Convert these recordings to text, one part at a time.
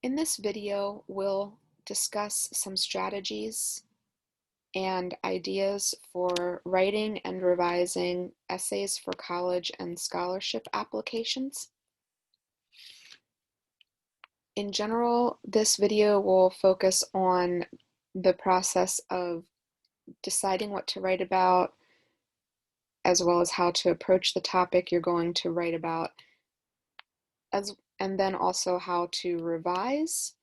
In this video, we'll discuss some strategies and ideas for writing and revising essays for college and scholarship applications. In general, this video will focus on the process of deciding what to write about, as well as how to approach the topic you're going to write about, and then also how to revise.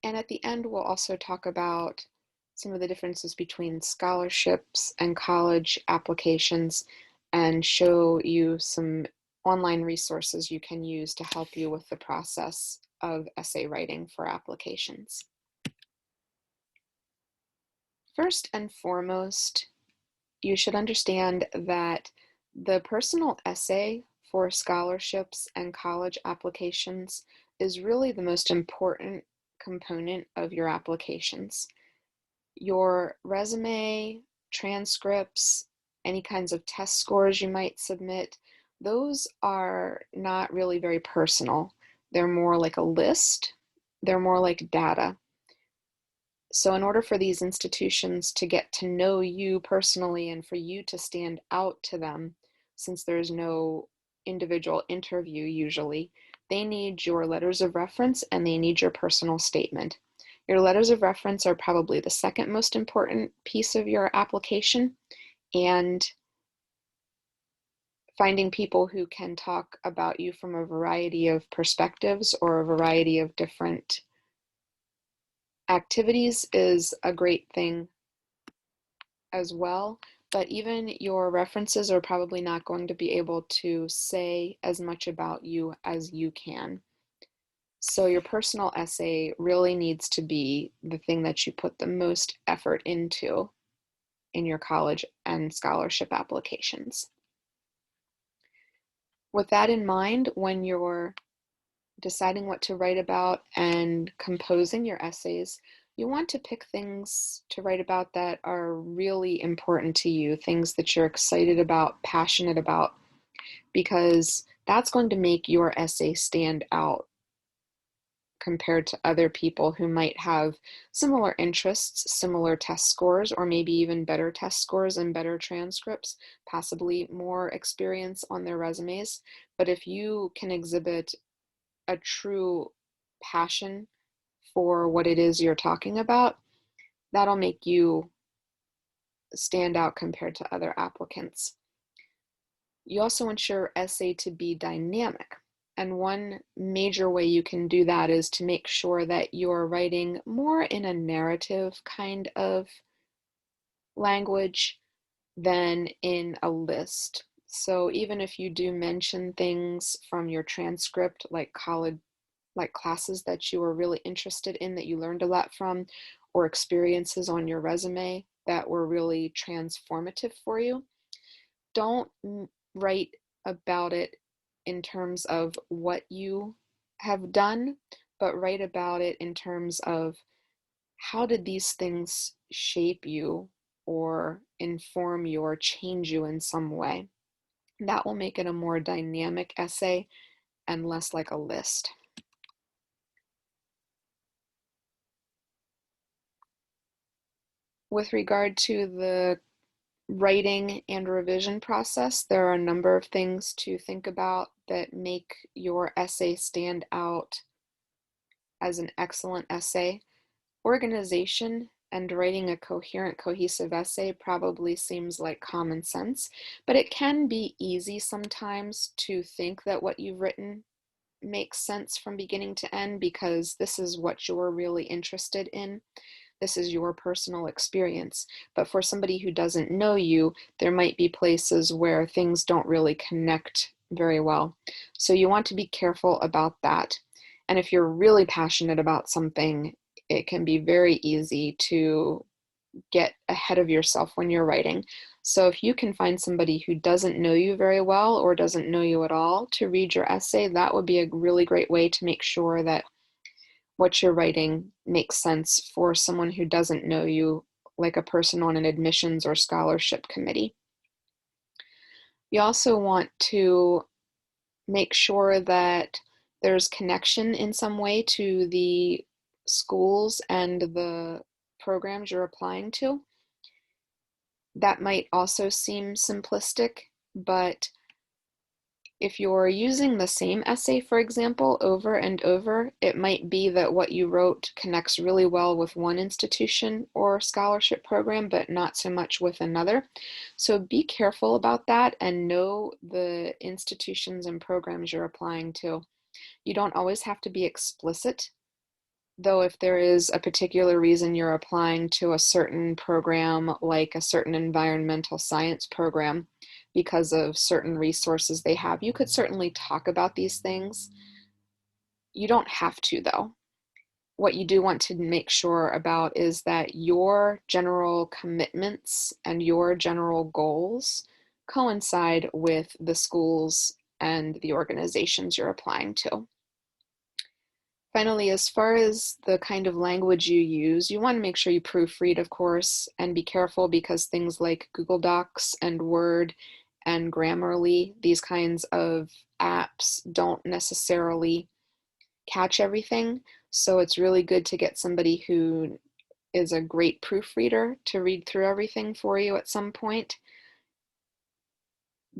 And at the end, we'll also talk about some of the differences between scholarships and college applications and show you some online resources you can use to help you with the process of essay writing for applications. First and foremost, you should understand that the personal essay for scholarships and college applications is really the most important component of your applications. Your resume, transcripts, any kinds of test scores you might submit, those are not really very personal. They're more like a list. They're more like data. So in order for these institutions to get to know you personally and for you to stand out to them, since there's no individual interview usually, they need your letters of reference and they need your personal statement. Your letters of reference are probably the second most important piece of your application, and finding people who can talk about you from a variety of perspectives or a variety of different activities is a great thing as well, but even your references are probably not going to be able to say as much about you as you can. So your personal essay really needs to be the thing that you put the most effort into in your college and scholarship applications. With that in mind, when you're deciding what to write about and composing your essays, you want to pick things to write about that are really important to you, things that you're excited about, passionate about, because that's going to make your essay stand out compared to other people who might have similar interests, similar test scores, or maybe even better test scores and better transcripts, possibly more experience on their resumes. But if you can exhibit a true passion for what it is you're talking about, that'll make you stand out compared to other applicants. You also want your essay to be dynamic. And one major way you can do that is to make sure that you're writing more in a narrative kind of language than in a list. So even if you do mention things from your transcript, like classes that you were really interested in, that you learned a lot from, or experiences on your resume that were really transformative for you, don't write about it in terms of what you have done, but write about it in terms of how did these things shape you or inform you or change you in some way. That will make it a more dynamic essay and less like a list. With regard to the writing and revision process, there are a number of things to think about that make your essay stand out as an excellent essay. Organization and writing a coherent, cohesive essay probably seems like common sense, but it can be easy sometimes to think that what you've written makes sense from beginning to end because this is what you're really interested in. This is your personal experience. But for somebody who doesn't know you, there might be places where things don't really connect very well. So you want to be careful about that. And if you're really passionate about something, it can be very easy to get ahead of yourself when you're writing. So if you can find somebody who doesn't know you very well or doesn't know you at all to read your essay, that would be a really great way to make sure that what you're writing makes sense for someone who doesn't know you, like a person on an admissions or scholarship committee. You also want to make sure that there's connection in some way to the schools and the programs you're applying to. That might also seem simplistic, but if you're using the same essay, for example, over and over, it might be that what you wrote connects really well with one institution or scholarship program, but not so much with another. So be careful about that and know the institutions and programs you're applying to. You don't always have to be explicit, though if there is a particular reason you're applying to a certain program, like a certain environmental science program, because of certain resources they have, you could certainly talk about these things. You don't have to, though. What you do want to make sure about is that your general commitments and your general goals coincide with the schools and the organizations you're applying to. Finally, as far as the kind of language you use, you want to make sure you proofread, of course, and be careful because things like Google Docs and Word and Grammarly, these kinds of apps don't necessarily catch everything. So it's really good to get somebody who is a great proofreader to read through everything for you at some point.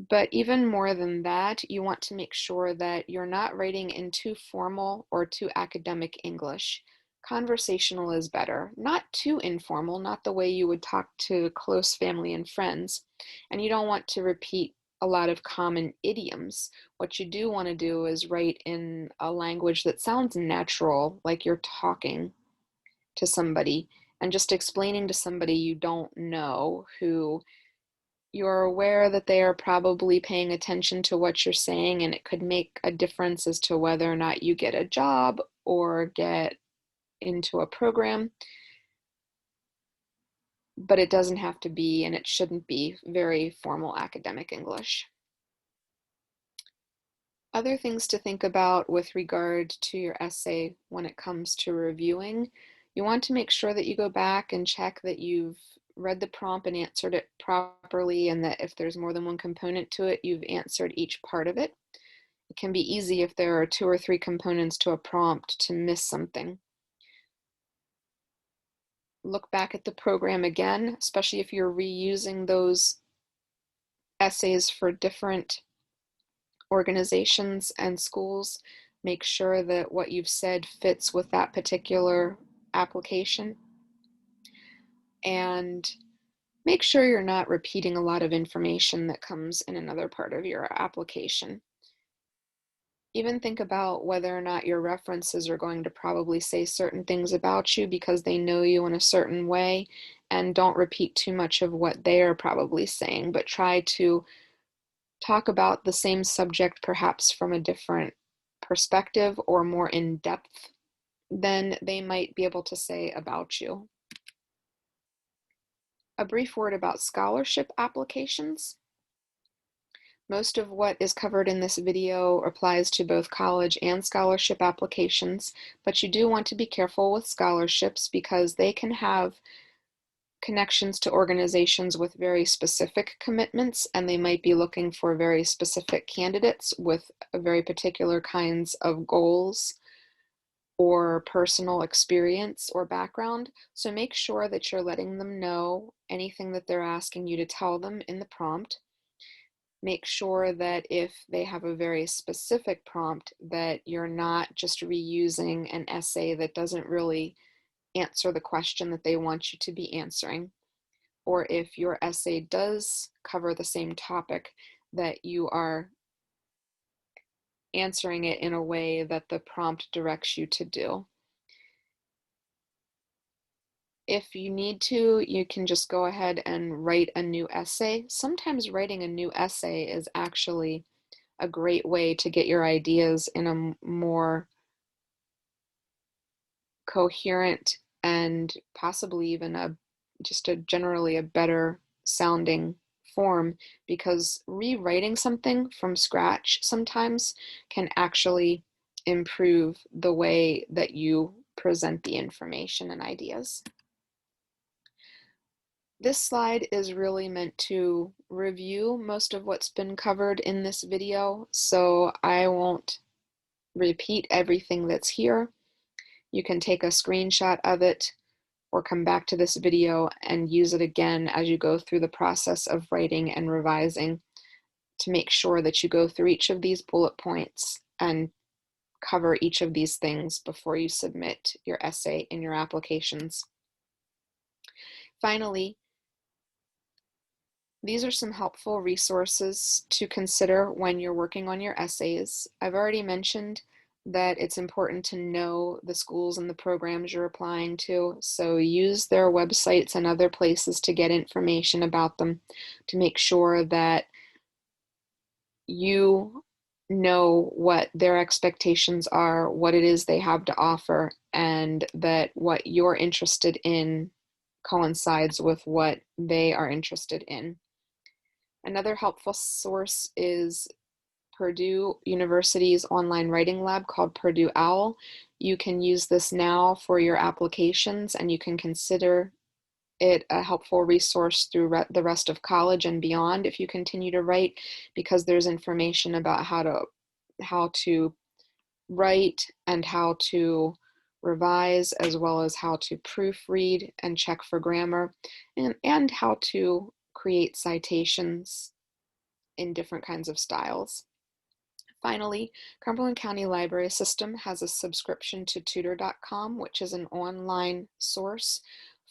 But even more than that, you want to make sure that you're not writing in too formal or too academic English. Conversational is better, not too informal, not the way you would talk to close family and friends. And you don't want to repeat a lot of common idioms. What you do want to do is write in a language that sounds natural, like you're talking to somebody and just explaining to somebody you don't know who you're aware that they are probably paying attention to what you're saying, and it could make a difference as to whether or not you get a job or get into a program. But it doesn't have to be, and it shouldn't be, very formal academic English. Other things to think about with regard to your essay when it comes to reviewing, you want to make sure that you go back and check that you've read the prompt and answered it properly, and that if there's more than one component to it, you've answered each part of it. It can be easy if there are 2 or 3 components to a prompt to miss something. Look back at the program again, especially if you're reusing those essays for different organizations and schools. Make sure that what you've said fits with that particular application. And make sure you're not repeating a lot of information that comes in another part of your application. Even think about whether or not your references are going to probably say certain things about you because they know you in a certain way, and don't repeat too much of what they are probably saying, but try to talk about the same subject perhaps from a different perspective or more in depth than they might be able to say about you. A brief word about scholarship applications. Most of what is covered in this video applies to both college and scholarship applications, but you do want to be careful with scholarships because they can have connections to organizations with very specific commitments, and they might be looking for very specific candidates with very particular kinds of goals or personal experience or background. So make sure that you're letting them know anything that they're asking you to tell them in the prompt. Make sure that if they have a very specific prompt, that you're not just reusing an essay that doesn't really answer the question that they want you to be answering. Or if your essay does cover the same topic, that you are answering it in a way that the prompt directs you to do. If you need to, you can just go ahead and write a new essay. Sometimes writing a new essay is actually a great way to get your ideas in a more coherent and possibly even just a generally a better sounding form, because rewriting something from scratch sometimes can actually improve the way that you present the information and ideas. This slide is really meant to review most of what's been covered in this video, so I won't repeat everything that's here. You can take a screenshot of it or come back to this video and use it again as you go through the process of writing and revising to make sure that you go through each of these bullet points and cover each of these things before you submit your essay in your applications. Finally, these are some helpful resources to consider when you're working on your essays. I've already mentioned that it's important to know the schools and the programs you're applying to, so use their websites and other places to get information about them to make sure that you know what their expectations are, what it is they have to offer, and that what you're interested in coincides with what they are interested in. Another helpful source is Purdue University's online writing lab called Purdue OWL. You can use this now for your applications, and you can consider it a helpful resource through the rest of college and beyond if you continue to write, because there's information about how to write and how to revise, as well as how to proofread and check for grammar, and how to create citations in different kinds of styles. Finally, Cumberland County Library System has a subscription to tutor.com, which is an online source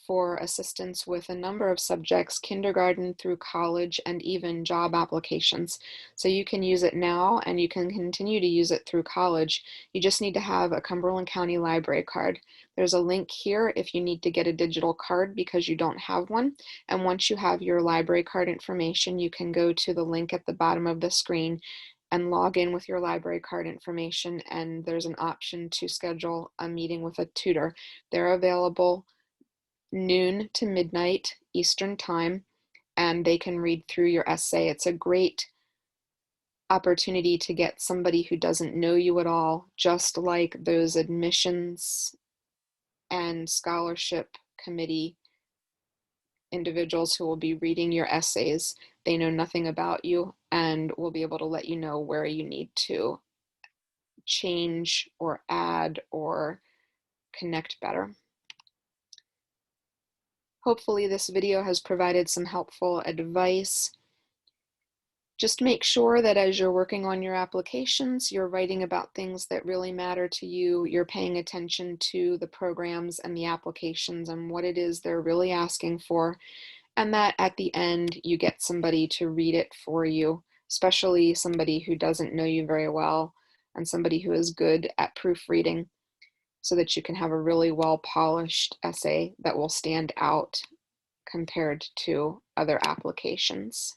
for assistance with a number of subjects, kindergarten through college, and even job applications. So you can use it now and you can continue to use it through college. You just need to have a Cumberland County Library card. There's a link here if you need to get a digital card because you don't have one. And once you have your library card information, you can go to the link at the bottom of the screen and log in with your library card information, and there's an option to schedule a meeting with a tutor. They're available noon to midnight Eastern time, and they can read through your essay. It's a great opportunity to get somebody who doesn't know you at all, just like those admissions and scholarship committee individuals who will be reading your essays. They know nothing about you and will be able to let you know where you need to change or add or connect better. Hopefully this video has provided some helpful advice. Just make sure that as you're working on your applications, you're writing about things that really matter to you. You're paying attention to the programs and the applications and what it is they're really asking for, and that at the end you get somebody to read it for you, especially somebody who doesn't know you very well and somebody who is good at proofreading, so that you can have a really well-polished essay that will stand out compared to other applications.